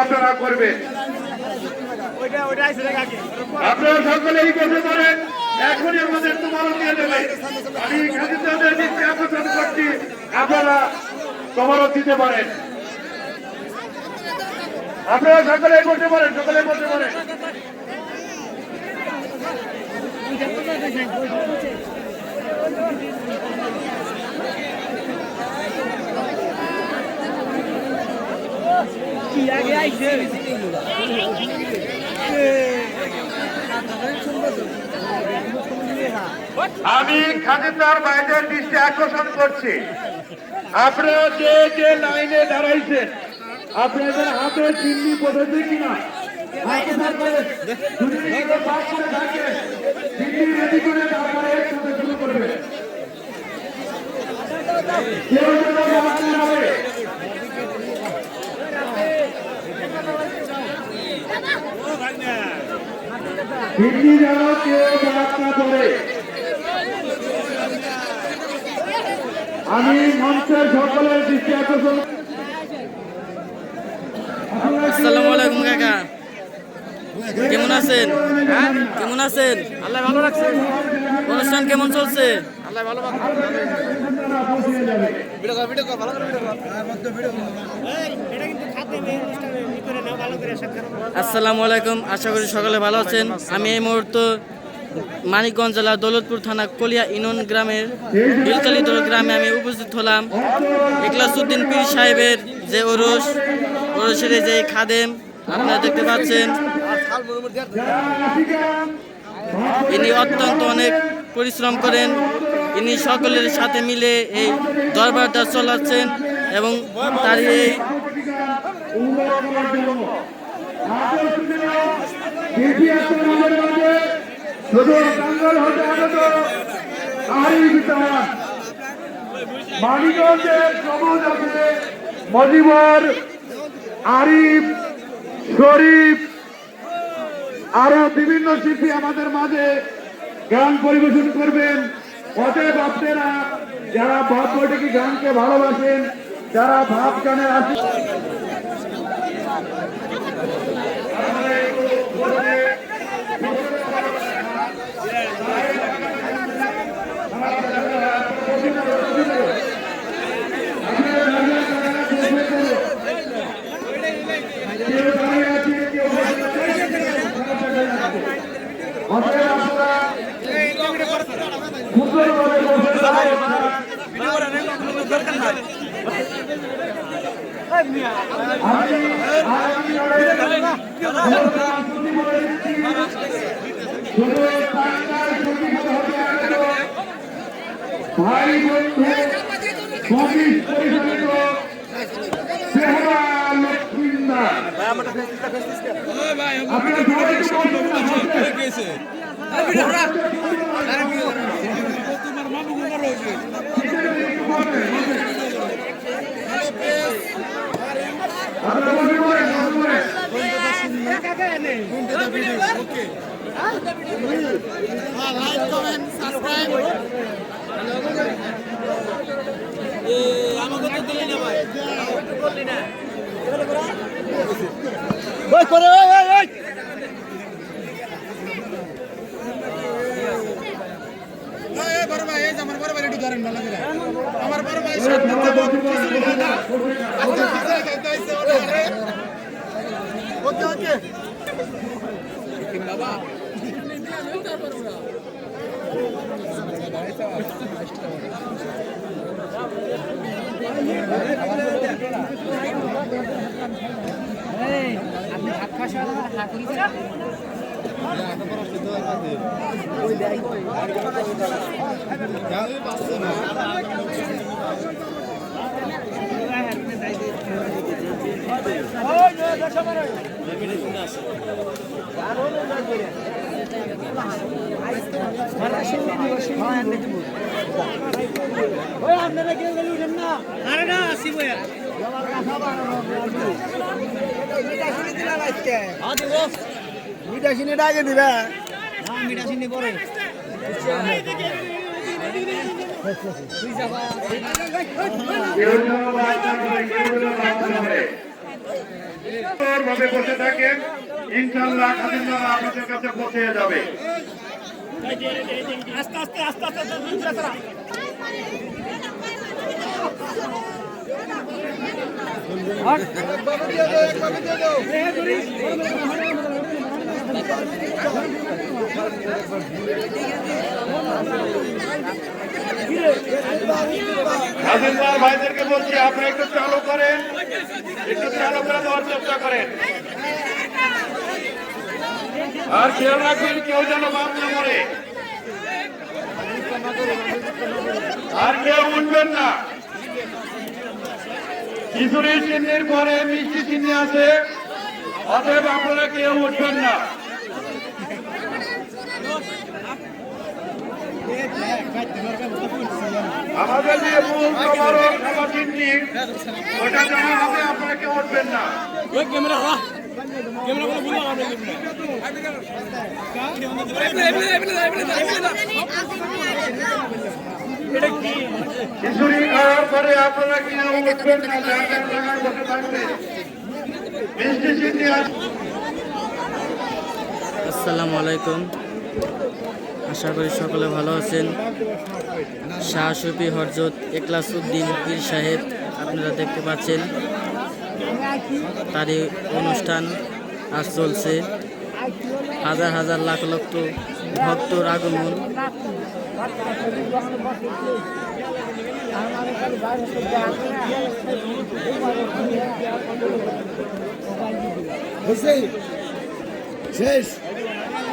আপনারা করবেন। আপনারা সকলেই করতে পারেন, এখনই আমাদের তোমারও দিয়ে দেবে। আমি খাদিজাদের দৃষ্টি আকর্ষণ করছি, আপনারা তোমারও দিতে পারেন। আপনারা সকলেই করতে পারেন, সকলে করতে পারেন। আমি খাদিজার ভাইদের দৃষ্টি আকর্ষণ করছি, আপনারা যে যে লাইনে দাঁড়াইছেন আপনাদের হাতে চিমনি পড়েছে কিনা রেডি করে তারপরে একসাথে শুরু করবে। কেউ যেন বাদ না হয়। চিমনি যেন কেউ বাদ না করে। আমি মঞ্চের সকলের দৃষ্টি আকর্ষণ। আসসালামু আলাইকুম কাকা, কেমন আছেন? কেমন আছেন? আল্লাহ ভালো রাখছে। অনুষ্ঠান কেমন চলছে? আল্লাহ ভালো রাখছে। আসসালামু আলাইকুম, আশা করি সকলে ভালো আছেন। আমি এই মুহূর্তে মানিকগঞ্জ জেলা দৌলতপুর থানা কলিয়া ইউনিয়ন গ্রামের বিলকালিতর গ্রামে আমি উপস্থিত হলাম। ইখলাসউদ্দিন পীর সাহেবের যে ওরসের যে খাদেম আপনারা দেখতে পাচ্ছেন, ইনি অত্যন্ত অনেক পরিশ্রম করেন। ইনি সকলের সাথে মিলে এই দরবারটা চালাচ্ছেন এবং তার এই মানিকগঞ্জের সবুজ আছে মজিবর, আরিফ, শরীফ, আরো বিভিন্ন শিল্পী আমাদের মাঝে গান পরিবেশন করবেন। অতএব আপনারা যারা ভাব বৈঠকি গানকে ভালোবাসেন, যারা ভাব গানের আসে ভাই বন্ধু আমার বড় ভাই বাবা আপনি হাত খাসা হাত আপনারা কেউ গেলে উঠেন না। আরে না আসি বইয়া মিঠাশিনি ডাকে দিবে মিঠাশিনি পরে ভাবে বসে থাকেন, ইনশাআল্লাহ খাদিমরা আপনাদের কাছে পৌঁছে যাবে। আস্তে আস্তে আস্তে আস্তে খাদিমদার ভাইদেরকে বলছি আপনারা একটু চালু করেন, একটু চালু করে দেওয়ার চেষ্টা করেন। আর খেয়াল রাখবেন কেউ যেন বাদ না মরে, আর কেউ উঠবেন না। খিচুড়ি চিহ্নের পরে মিষ্টি চিহ্ন আছে, অতএব আপনারা কেউ উঠবেন না। আমাদের যে মূল সমারোহ সভা চিহ্নি ওটা জানা হবে, আপনারা কেউ উঠবেন না। খিচুড়ি খাওয়ার পরে আপনারা কেউ উঠবেন না, জায়গায় জায়গায় বসে থাকবেন। মিষ্টি চিহ্নি আছে। আসসালামু আলাইকুম, আশা করি সকলে ভালো আছেন। শাহ শফি হযরত ইখলাসউদ্দিন পীর সাহেব আপনারা দেখতে পাচ্ছেন, তারই অনুষ্ঠান আজ চলছে। হাজার হাজার লাখ লক্ষ ভক্তর আগমন।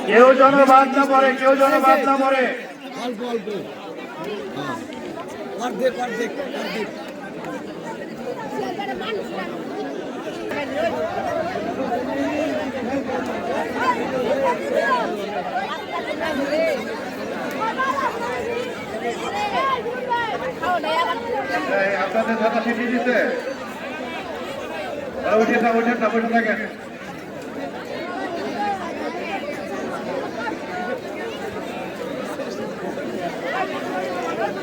কেউ যেন বাদ না পড়ে, কেউ যেন বাদ না পড়ে। অল্প অল্প অর্ধেক অর্ধেক অর্ধেক আপনাদের দাদা সিটি দিতে উঠে না, উঠে না, বসে থাকেন।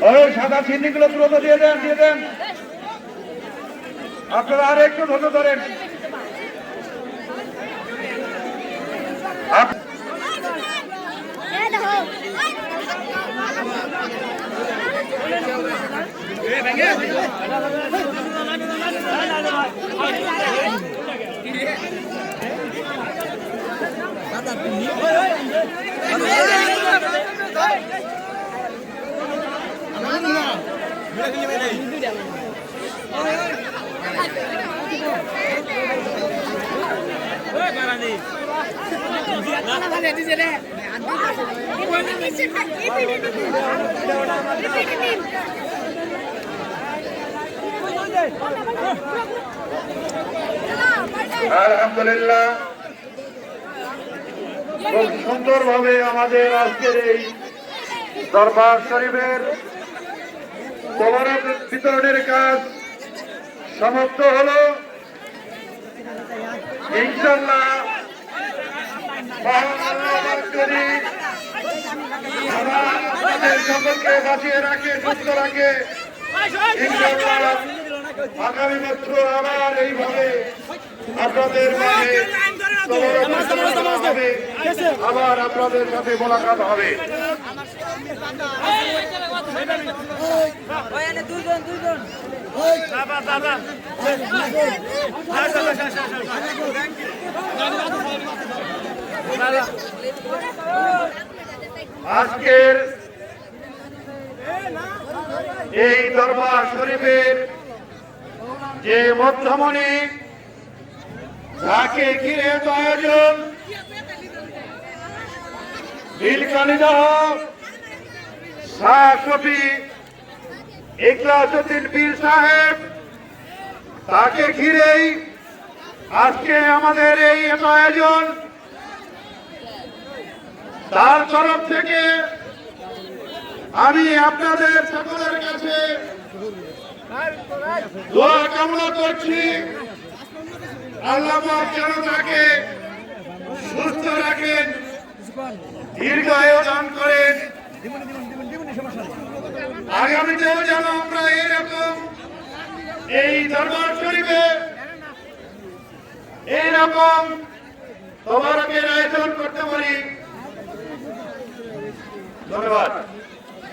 ওই সাদা চিহ্নিগুলো দ্রুত দিয়ে দেন, দিয়ে দেন। আপনারা আর একটু ধৈর্য ধরেন। আলহামদুলিল্লাহ, খুব সুন্দরভাবে আমাদের আজকের এই দরবার শরীফের তোবারক বিতরণের কাজ সমাপ্ত হলো। ইনশাআল্লাহ আমাদের সকলকে বাঁচিয়ে রাখে, সুস্থ রাখে। ইনশাআল্লাহ আগামী বছর আবার এইভাবে আপনাদের মাঝে হবে, আবার আপনাদের সাথে মোলাকাত হবে। আজকের এই দরবার শরীফের যে মধ্যমণি, যাকে ঘিরে আয়োজন, নীলকানিদহ শাহ শফি ইখলাসউদ্দিন পীর সাহেব, তাকে ঘিরেই আজকে আমাদের এই আয়োজন। তার তরফ থেকে আমি আপনাদের সকলের কাছে দোয়া কামনা করছি, আল্লাহ পাক যেন তাকে সুস্থ রাখেন, দীর্ঘায়ু দান করেন। আগামীতেও যেন আমরা এরকম এই দরবার শরীফে এইরকম তোমারকের আয়োজন করতে পারি। ধন্যবাদ।